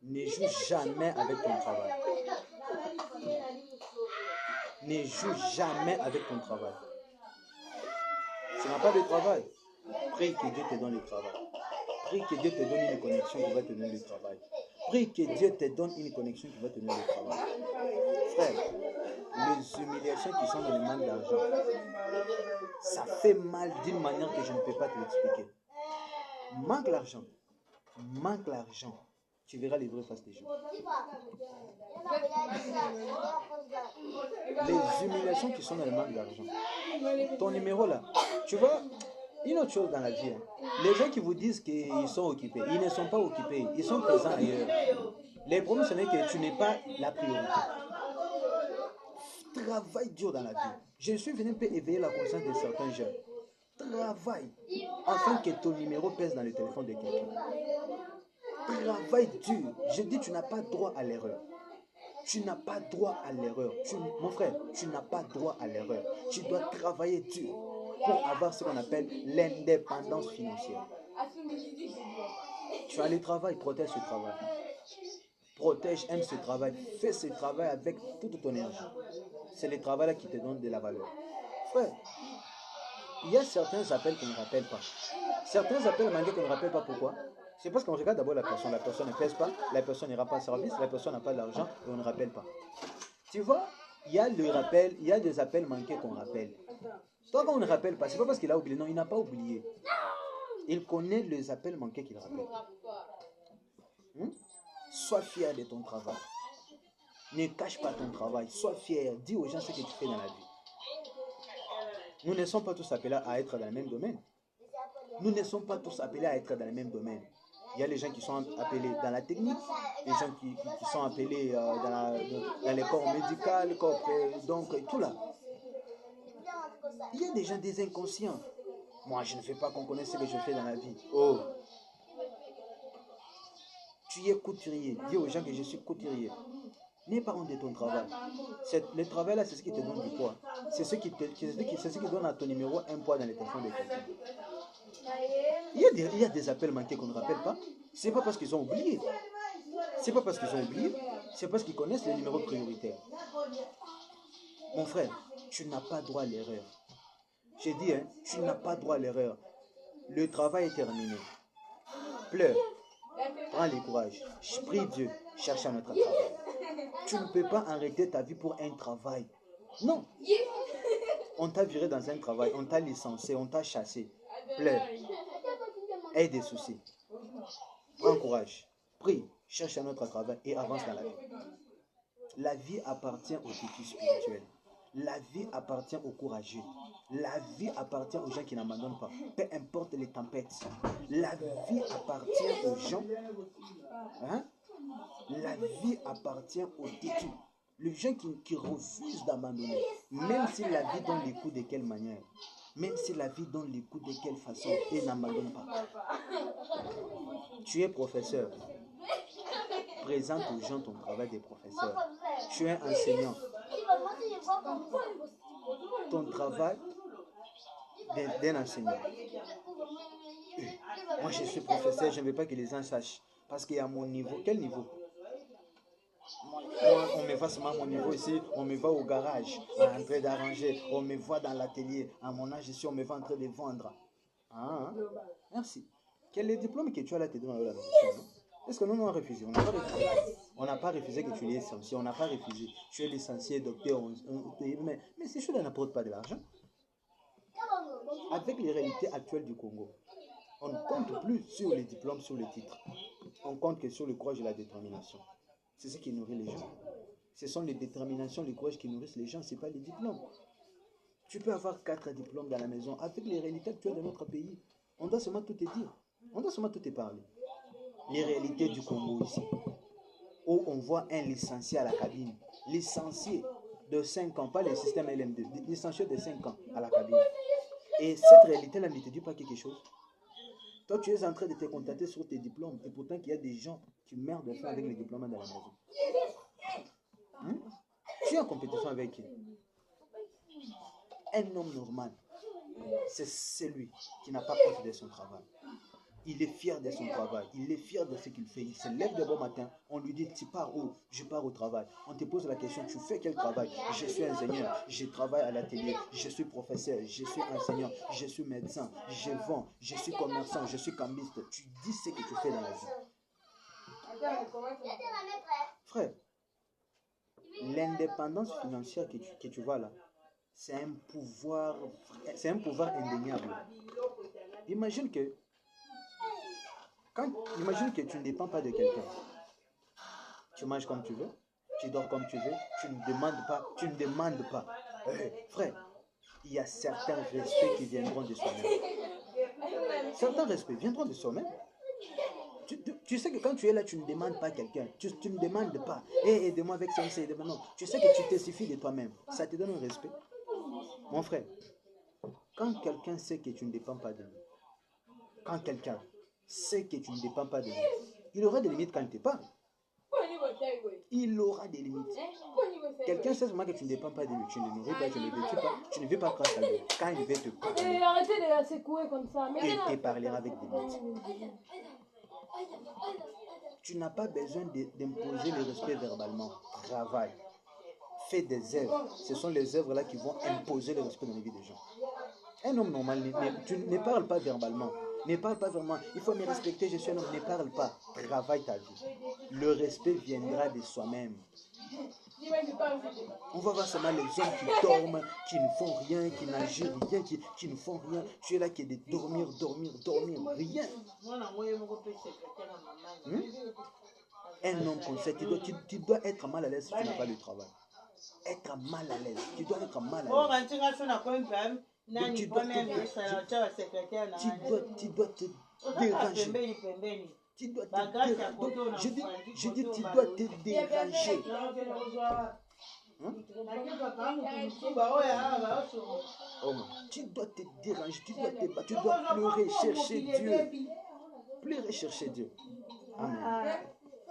Ne joue jamais avec ton travail. Ne joue jamais avec ton travail. Tu n'as pas de travail. Prie que Dieu te donne le travail. Prie que Dieu te donne une connexion qui va te donner le travail. Prie que Dieu te donne une connexion qui va te donner le travail. Frère, les humiliations qui sont dans le manque d'argent, ça fait mal d'une manière que je ne peux pas te l'expliquer. Manque l'argent. Manque l'argent. Tu verras les vraies faces des gens. Les humiliations qui sont dans le manque d'argent. Ton numéro là, tu vois, une autre chose dans la vie, les gens qui vous disent qu'ils sont occupés, ils ne sont pas occupés, ils sont présents ailleurs. Les problèmes, ce n'est que tu n'es pas la priorité. Travaille dur dans la vie. Je suis venu un peu éveiller la conscience de certains jeunes. Travaille afin que ton numéro pèse dans le téléphone de quelqu'un. Travaille dur. Je dis, tu n'as pas droit à l'erreur. Tu n'as pas droit à l'erreur. Mon frère, tu n'as pas droit à l'erreur. Tu dois travailler dur pour avoir ce qu'on appelle l'indépendance financière. Tu as le travail, protège ce travail. Protège, aime ce travail. Fais ce travail avec toute ton énergie. C'est le travail-là qui te donne de la valeur. Frère, il y a certains appels qu'on ne rappelle pas. Certains appels manqués qu'on ne rappelle pas. Pourquoi? C'est parce qu'on regarde d'abord la personne. La personne ne pèse pas, la personne n'ira pas au service, la personne n'a pas d'argent et on ne rappelle pas. Tu vois, il y a le rappel, il y a des appels manqués qu'on rappelle. Toi, quand on ne rappelle pas, c'est pas parce qu'il a oublié. Non, il n'a pas oublié. Il connaît les appels manqués qu'il rappelle. Sois fier de ton travail. Ne cache pas ton travail. Sois fier. Dis aux gens ce que tu fais dans la vie. Nous ne sommes pas tous appelés à être dans le même domaine. Nous ne sommes pas tous appelés à être dans le même domaine. Il y a les gens qui sont appelés dans la technique, les gens qui sont appelés dans les corps médicaux, donc tout là. Il y a des gens des inconscients. Moi, je ne fais pas qu'on connaisse ce que je fais dans la vie. Oh, tu es couturier. Dis aux gens que je suis couturier. N'aie pas honte de ton travail. Le travail là, c'est ce qui te donne du poids. C'est ce qui donne à ton numéro un poids dans les téléphones de quelqu'un. Il y a des appels manqués qu'on ne rappelle pas. C'est pas parce qu'ils ont oublié. C'est pas parce qu'ils ont oublié. C'est parce qu'ils connaissent les numéros prioritaires. Mon frère, tu n'as pas droit à l'erreur. J'ai dit, tu n'as pas droit à l'erreur. Le travail est terminé. Pleure. Prends le courage. Prie Dieu. Cherche un autre travail. Tu ne peux pas arrêter ta vie pour un travail. Non. On t'a viré dans un travail. On t'a licencié. On t'a chassé. Pleure. Aie des soucis. Prends courage. Prie. Cherche un autre travail et avance dans la vie. La vie appartient aux têtus spirituels. La vie appartient aux courageux. La vie appartient aux gens qui n'abandonnent pas. Peu importe les tempêtes. La vie appartient aux gens. La vie appartient aux têtus. Les gens qui refusent d'abandonner. Même si la vie donne les coups de quelle manière. Même si la vie donne les coups de quelle façon. Et n'abandonne pas. Tu es professeur. Présente aux gens ton travail de professeur. Tu es enseignant. Ton travail d'un enseignant. Moi, je suis professeur, je ne veux pas que les gens sachent. Parce qu'il y a mon niveau. Quel niveau? Moi, on me voit seulement à mon niveau ici, on me voit au garage, en train d'arranger, on me voit dans l'atelier. À mon âge ici, on me voit en train de vendre. Merci. Quel est le diplôme que tu as là, te donne la mission? Est-ce que nous avons refusé? On n'a pas refusé. On n'a pas refusé que tu es licencié. On n'a pas refusé. Tu es licencié, docteur. Mais ces choses-là n'apportent pas de l'argent. Avec les réalités actuelles du Congo, on ne compte plus sur les diplômes, sur les titres. On compte que sur le courage et la détermination. C'est ce qui nourrit les gens. Ce sont les déterminations, les courages qui nourrissent les gens, ce n'est pas les diplômes. Tu peux avoir 4 diplômes dans la maison. Avec les réalités actuelles de notre pays, on doit seulement tout te dire. On doit seulement tout te parler. Les réalités du Congo ici, où on voit un licencié à la cabine, licencié de 5 ans, pas le système LM2, licencié de 5 ans à la cabine. Et cette réalité-là ne te dit pas quelque chose. Toi, tu es en train de te contenter sur tes diplômes, et pourtant qu'il y a des gens qui merdent de faim avec les diplômes dans la maison. Tu es en compétition avec qui? Un homme normal, c'est celui qui n'a pas honte de son travail. Il est fier de son travail. Il est fier de ce qu'il fait. Il se lève de bon matin. On lui dit, tu pars où? Je pars au travail. On te pose la question, tu fais quel travail? Je suis ingénieur. Je travaille à l'atelier. Je suis professeur. Je suis enseignant. Je suis médecin. Je vends. Je suis commerçant. Je suis cambiste. Tu dis ce que tu fais dans la vie. Frère, l'indépendance financière que tu vois là, c'est un pouvoir indéniable. Imagine que tu ne dépends pas de quelqu'un. Tu manges comme tu veux, tu dors comme tu veux, tu ne demandes pas. Frère, il y a certains respects qui viendront de soi-même. Certains respects viendront de soi-même. Tu sais que quand tu es là, tu ne demandes pas à quelqu'un. Tu ne demandes pas. Aide-moi avec ça, aide-moi. Non. Tu sais que tu te suffis de toi-même. Ça te donne un respect. Mon frère, quand quelqu'un sait que tu ne dépends pas de lui, quand quelqu'un sait que tu ne dépends pas de lui, il aura des limites quand il te parle. Il aura des limites. Quelqu'un sait seulement que tu ne dépends pas de lui. Tu ne nourris pas, tu ne vêtus pas, tu ne veux pas grâce à lui. Quand il veut te parler, arrêtez de la secouer comme ça. il te parlera avec des limites. Tu n'as pas besoin d'imposer le respect verbalement. Travaille. Fais des œuvres. Ce sont les œuvres là qui vont imposer le respect dans la vie des gens. Un homme normal, tu ne parles pas verbalement. Ne parle pas vraiment. Il faut me respecter, je suis un homme. Ne parle pas. Travaille ta vie. Le respect viendra de soi-même. On va voir seulement les hommes qui dorment, qui ne font rien, qui n'agissent rien, qui ne font rien. Tu es là qui est de dormir, rien. Un homme comme ça, tu dois être mal à l'aise si tu n'as pas de travail. Être mal à l'aise. Tu dois être mal à l'aise. Tu dois te déranger. Tu dois te déranger. Je dis, tu dois te déranger. Tu dois te déranger, tu dois te battre, tu dois pleurer, chercher Dieu. Pleurer, chercher Dieu. Amen.